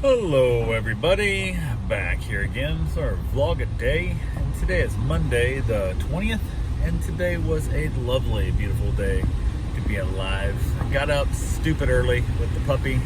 Hello everybody, back here again for our vlog a day, and today is Monday the 20th, and today was a lovely, beautiful day to be alive. I got up stupid early with the puppy.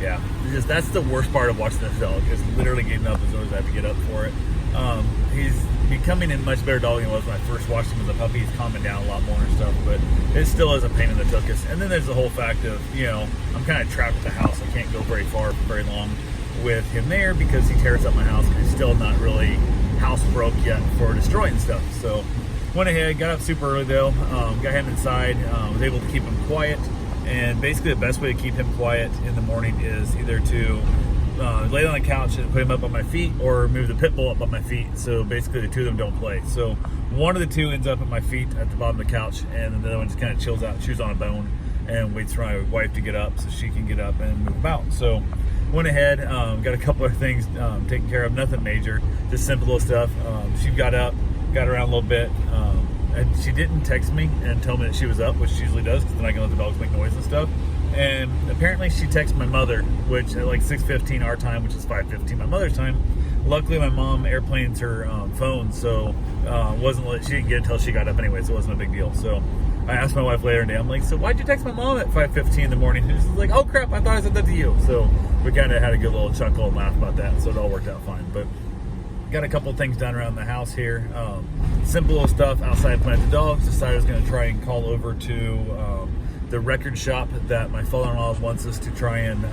Yeah, that's the worst part of watching this dog, is literally getting up as soon as I have to get up for it. He's becoming a much better dog than he was when I first watched him as a puppy. He's calming down a lot more and stuff, but it still is a pain in the tuchus. And then there's the whole fact of, I'm kind of trapped at the house. I can't go very far for very long with him there because he tears up my house, and he's still not really house broke yet for destroying stuff. So went ahead, got up super early though, got him inside, was able to keep him quiet. And basically the best way to keep him quiet in the morning is either to lay on the couch and put him up on my feet, or move the pit bull up on my feet. So basically the two of them don't play. So one of the two ends up at my feet at the bottom of the couch, and the other one just kind of chills out, chews on a bone, and waits for my wife to get up so she can get up and move about. So went ahead, got a couple of things taken care of, nothing major, just simple little stuff. She got up, got around a little bit, and she didn't text me and tell me that she was up, which she usually does, because then I can let the dogs make noise and stuff. And apparently she texted my mother, which at like 6:15 our time, which is 5:15 my mother's time. Luckily my mom airplanes her phone, so she didn't get it until she got up anyway, so it wasn't a big deal. So I asked my wife later in the day, I'm like, so why'd you text my mom at 5:15 in the morning? And she's like, oh crap, I thought I said that to you. So we kind of had a good little chuckle and laugh about that, so it all worked out fine. But got a couple things done around the house here. Simple little stuff outside playing with the dogs. Decided I was going to try and call over to the record shop that my father-in-law wants us to try and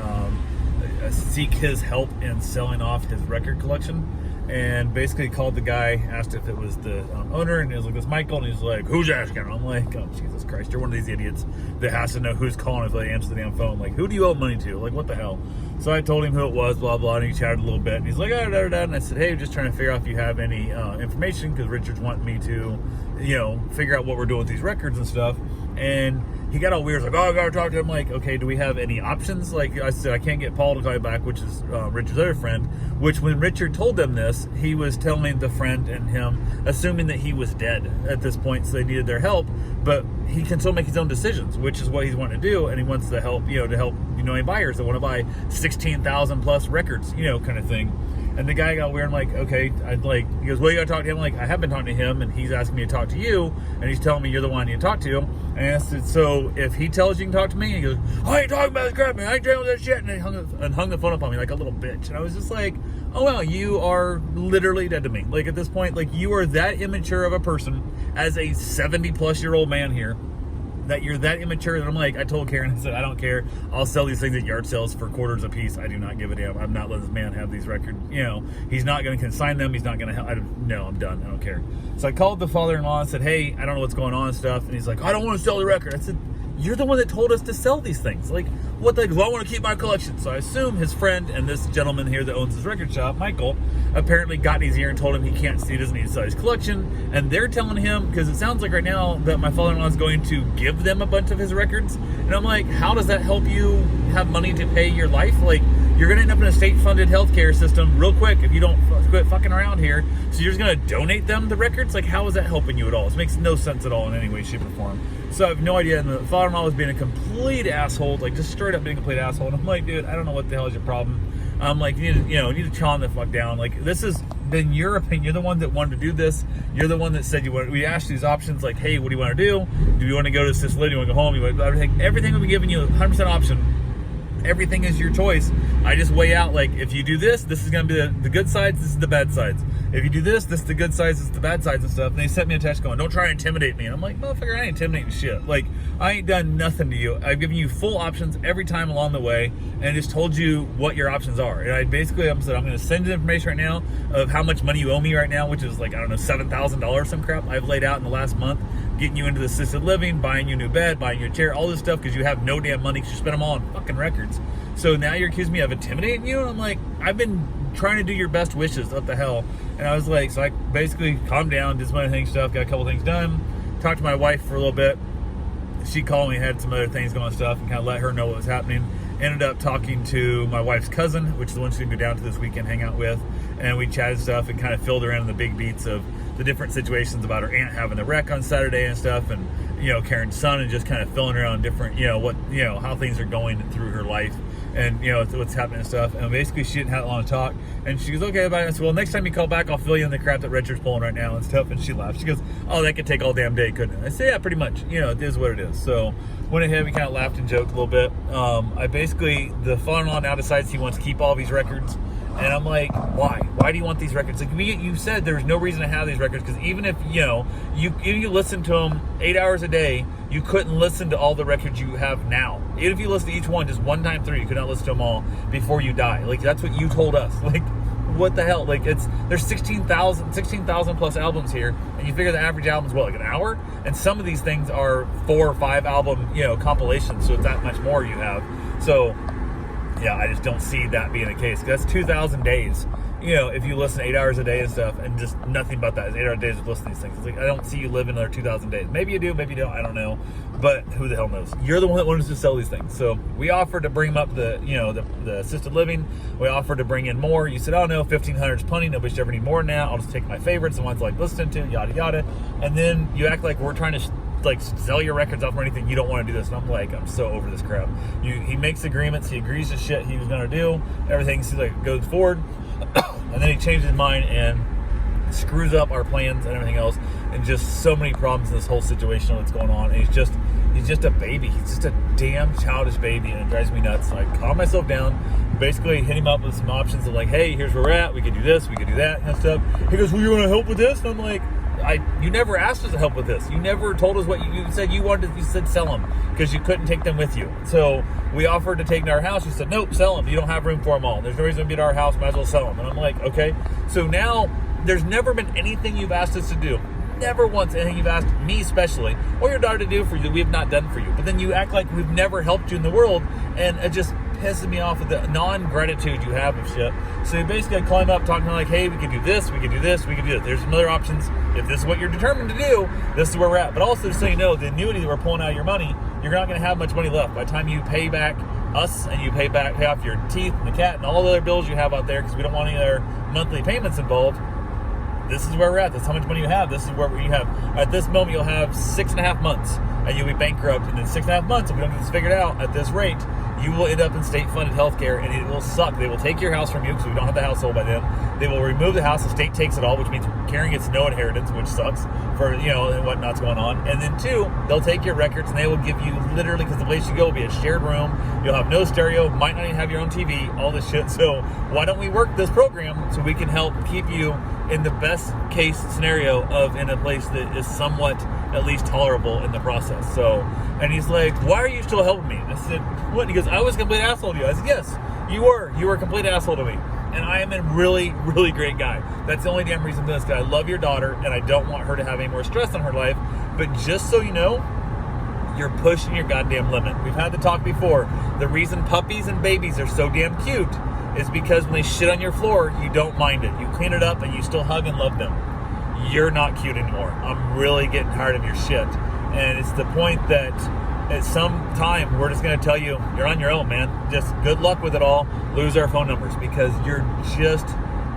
seek his help in selling off his record collection. And basically called the guy, asked if it was the owner, and he was like, it's Michael, and he's like, who's asking? I'm like, oh Jesus Christ, you're one of these idiots that has to know who's calling if they answer the damn phone. Like, who do you owe money to? Like, what the hell? So I told him who it was, blah blah, and he chatted a little bit, and he's like, and I said, hey, just trying to figure out if you have any information, because Richard's wanting me to, figure out what we're doing with these records and stuff. And he got all weird, like, oh, I gotta talk to him. Like, okay, do we have any options? Like I said, I can't get Paul to call you back, which is Richard's other friend, which when Richard told them this, he was telling the friend and him, assuming that he was dead at this point, so they needed their help, but he can still make his own decisions, which is what he's wanting to do, and he wants the help, to help, any buyers that want to buy 16,000 plus records, kind of thing. And the guy got weird. I'm like, okay, he goes, well, you gotta talk to him. I'm like, I have been talking to him, and he's asking me to talk to you, and he's telling me you're the one I need to talk to. And I said, so if he tells you can talk to me, he goes, I ain't talking about this crap, man. I ain't dealing with that shit. And he hung the phone up on me like a little bitch. And I was just like, oh wow, you are literally dead to me. Like at this point, like you are that immature of a person as a 70-plus-year-old man here, that you're that immature that I'm like, I told Karen, I said, I don't care. I'll sell these things at yard sales for quarters a piece. I do not give a damn. I'm not letting this man have these records. He's not going to consign them. He's not going to help. No, I'm done. I don't care. So I called the father-in-law and said, hey, I don't know what's going on and stuff. And he's like, I don't want to sell the record. I said, you're the one that told us to sell these things. Like, what the heck? Well, I want to keep my collection. So I assume his friend and this gentleman here that owns his record shop, Michael, apparently got in his ear and told him he doesn't need to sell his collection. And they're telling him, because it sounds like right now that my father-in-law is going to give them a bunch of his records. And I'm like, how does that help you have money to pay your life? Like, you're going to end up in a state-funded healthcare system real quick if you don't quit fucking around here. So you're just going to donate them the records? Like, how is that helping you at all? It makes no sense at all in any way, shape, or form. So I have no idea. And the father-in-law was being a complete asshole, like just straight up being a complete asshole. And I'm like, dude, I don't know what the hell is your problem. I'm like, you need to calm the fuck down. Like, this has been your opinion. You're the one that wanted to do this. You're the one that said we asked you these options, like, hey, what do you want to do? Do you want to go to assisted living? Do you want to go home? You want everything will be giving you 100% option. Everything is your choice. I just weigh out, like, if you do this is going to be the good sides, this is the bad sides. If you do this is the good sides, this is the bad sides and stuff. And they sent me a text going, don't try to intimidate me. And I'm like, motherfucker, I ain't intimidating shit. Like, I ain't done nothing to you. I've given you full options every time along the way and just told you what your options are. And I'm going to send you information right now of how much money you owe me right now, which is like, I don't know, $7,000 some crap I've laid out in the last month, getting you into the assisted living, buying you a new bed, buying you a chair, all this stuff, because you have no damn money because you spent them all on fucking records. So now you're accusing me of intimidating you? And I'm like, I've been trying to do your best wishes. What the hell? And I was like, so I basically calmed down, did some other things stuff, got a couple things done, talked to my wife for a little bit. She called me, had some other things going on stuff, and kind of let her know what was happening. Ended up talking to my wife's cousin, which is the one she's going to go down to this weekend, hang out with. And we chatted stuff and kind of filled her in on the big beats of the different situations about her aunt having the wreck on Saturday and stuff. And, Karen's son, and just kind of filling her on different, how things are going through her life and what's happening and stuff. And basically, she didn't have a long to talk, and she goes, "Okay, bye." I said, "Well, next time you call back, I'll fill you in the crap that Richard's pulling right now and stuff." And she laughed. She goes, "Oh, that could take all damn day, couldn't it?" I said, "Yeah, pretty much. It is what it is." So went ahead, we kind of laughed and joked a little bit. I basically, the father-in-law now decides he wants to keep all these records. And I'm like, why? Why do you want these records? Like, you said there's no reason to have these records, because even if, you listen to them 8 hours a day, you couldn't listen to all the records you have now. Even if you listen to each one just one time through, you could not listen to them all before you die. Like, that's what you told us. Like, what the hell? Like, there's 16,000 plus albums here, and you figure the average album is what, like an hour? And some of these things are 4 or 5 album, compilations, so it's that much more you have. So, yeah, I just don't see that being the case. That's 2,000 days, if you listen 8 hours a day and stuff, and just nothing but that is 8 hour days of listening to these things. It's like, I don't see you living another 2,000 days. Maybe you do, maybe you don't, I don't know. But who the hell knows? You're the one that wanted to sell these things. So we offered to bring up the assisted living. We offered to bring in more. You said, "Oh no, 1,500 is plenty. Nobody should ever need more now. I'll just take my favorites, the ones I like listening to, yada yada." And then you act like we're trying to sell your records off or anything. You don't want to do this. And I'm like, I'm so over this crap. He makes agreements. He agrees to shit he was going to do. Everything goes forward. And then he changes his mind and screws up our plans and everything else. And just so many problems in this whole situation that's going on. And he's just a baby. He's just a damn childish baby. And it drives me nuts. So I calm myself down. Basically hit him up with some options of like, hey, here's where we're at. We could do this. We could do that and stuff. He goes, "Well, you want to help with this?" And I'm like, you never asked us to help with this. You never told us what you said you wanted. You said sell them because you couldn't take them with you. So we offered to take them to our house. You said, "Nope, sell them. You don't have room for them all. There's no reason to be at our house. Might as well sell them." And I'm like, okay. So now there's never been anything you've asked us to do. Never once anything you've asked me especially, or your daughter to do for you that we have not done for you. But then you act like we've never helped you in the world, and it just pisses me off with the non-gratitude you have of shit. So you basically climb up talking like, "Hey, we could do this, we could do this, we could do that. There's some other options. If this is what you're determined to do, this is where we're at." But also, just so you know, the annuity that we're pulling out of your money, you're not going to have much money left. By the time you pay back us and you pay off your teeth and the cat and all the other bills you have out there, because we don't want any other monthly payments involved, this is where we're at. This is how much money you have. This is where you have. At this moment, you'll have 6.5 months, and you'll be bankrupt. And in 6.5 months, if we don't get this figured out at this rate, you will end up in state-funded healthcare, and it will suck. They will take your house from you because we don't have the household by then. They will remove the house. The state takes it all, which means Karen gets no inheritance, which sucks for, and whatnot's going on. And then 2, they'll take your records, and they will give you literally, because the place you go will be a shared room. You'll have no stereo, might not even have your own TV, all this shit. So why don't we work this program so we can help keep you in the best case scenario of in a place that is somewhat at least tolerable in the process. So, and he's like, "Why are you still helping me?" I said, "What?" And he goes, "I was a complete asshole to you." I said, "Yes, you were a complete asshole to me. And I am a really, really great guy. That's the only damn reason for this, because I love your daughter and I don't want her to have any more stress in her life. But just so you know, you're pushing your goddamn limit." We've had the talk before. The reason puppies and babies are so damn cute is because when they shit on your floor, you don't mind it. You clean it up and you still hug and love them. You're not cute anymore. I'm really getting tired of your shit. And it's the point that at some time, we're just going to tell you, you're on your own, man. Just good luck with it all. Lose our phone numbers, because you're just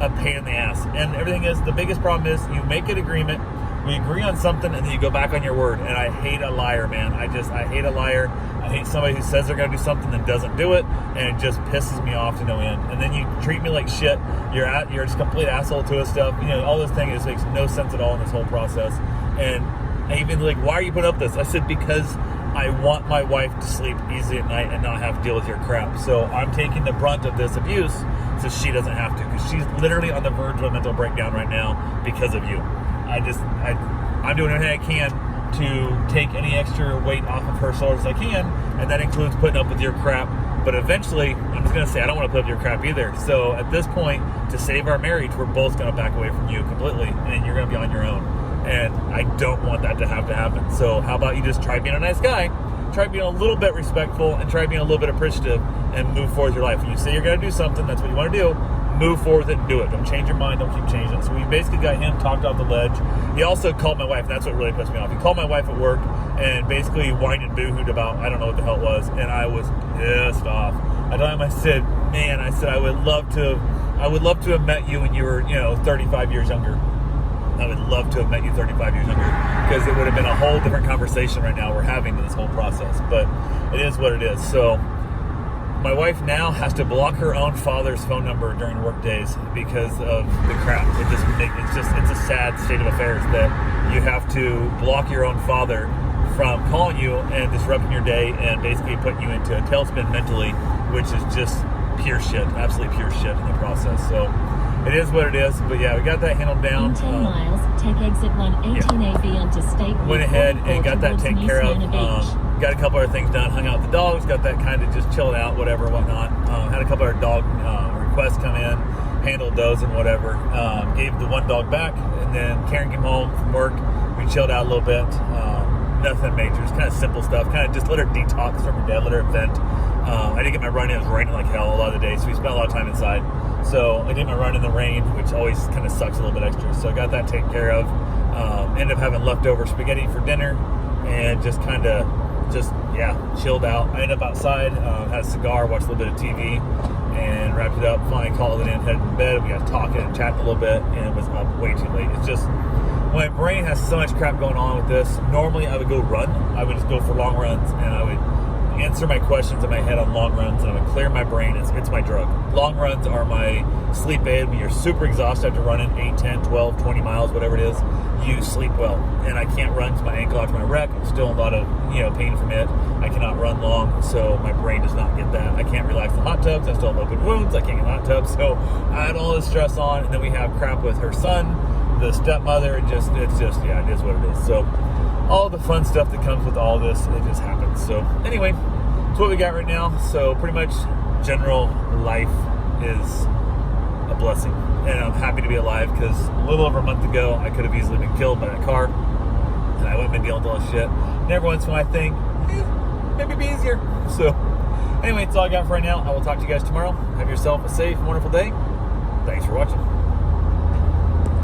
a pain in the ass. And everything is, the biggest problem is you make an agreement, we agree on something, and then you go back on your word. And I hate a liar, man. I hate a liar. I hate somebody who says they're going to do something and doesn't do it, and it just pisses me off to no end. And then you treat me like shit. You're just a complete asshole to us stuff. All this thing just makes no sense at all in this whole process. And I even like, "Why are you putting up this?" I said, "Because I want my wife to sleep easy at night and not have to deal with your crap. So I'm taking the brunt of this abuse so she doesn't have to, because she's literally on the verge of a mental breakdown right now because of you." I'm doing everything I can to take any extra weight off of her shoulders as I can, and that includes putting up with your crap. But eventually, I'm just going to say, I don't want to put up with your crap either. So at this point, to save our marriage, we're both going to back away from you completely, and you're going to be on your own. And I don't want that to have to happen. So how about you just try being a nice guy, try being a little bit respectful, and try being a little bit appreciative, and move forward with your life. When you say you're going to do something, that's what you want to do, move forward with it and do it. Don't change your mind. Don't keep changing it. So we basically got him talked off the ledge. He also called my wife, and that's what really pissed me off. He called my wife at work and basically whined and boo-hooed about, I don't know what the hell it was, and I was pissed off. I told him, I said, I would love to have met you when you were, 35 years younger. I would love to have met you 35 years younger, because it would have been a whole different conversation right now we're having in this whole process. But it is what it is. So my wife now has to block her own father's phone number during work days because of the crap. It's a sad state of affairs that you have to block your own father from calling you and disrupting your day and basically putting you into a tailspin mentally, which is just pure shit, absolutely pure shit in the process. So it is what it is. But yeah, we got that handled down. In 10 miles, take exit 118AB onto State Road. Went ahead and got that taken care of. Got a couple other things done. Hung out with the dogs. Got that kind of just chilled out, whatever, whatnot. Had a couple other dog requests come in. Handled those and whatever. Gave the one dog back, and then Karen came home from work. We chilled out a little bit. Nothing major, just kind of simple stuff. Kind of just let her detox from her day, let her vent. I didn't get my run in. It was raining like hell a lot of the day, so we spent a lot of time inside. So I did my run in the rain, which always kind of sucks a little bit extra. So I got that taken care of. Ended up having leftover spaghetti for dinner, and just kind of chilled out. I ended up outside, had a cigar, watched a little bit of TV, and wrapped it up. Finally called it in, headed to bed. We got talking and chatting a little bit, and it was up way too late. It's just, my brain has so much crap going on with this. Normally I would go run. I would just go for long runs, and I would answer my questions in my head on long runs, and I would clear my brain. It's my drug. Long runs are my sleep aid. When you're super exhausted after running 8, 10, 12, 20 miles, whatever it is, you sleep well. And I can't run because my ankle after my wreck. I'm still in a lot of pain from it. I cannot run long, so my brain does not get that. I can't relax in hot tubs. I still have open wounds. I can't get hot tubs. So I had all this stress on, and then we have crap with her son, the stepmother. It is what it is. So all the fun stuff that comes with all this, it just happens. So anyway, that's what we got right now. So pretty much general life is a blessing, and I'm happy to be alive, because a little over a month ago I could have easily been killed by that car, and I wouldn't have been dealing with all this shit. And every once in a while I think, maybe it'd be easier. So anyway, that's all I got for right now. I will talk to you guys tomorrow. Have yourself a safe, wonderful day. Thanks for watching.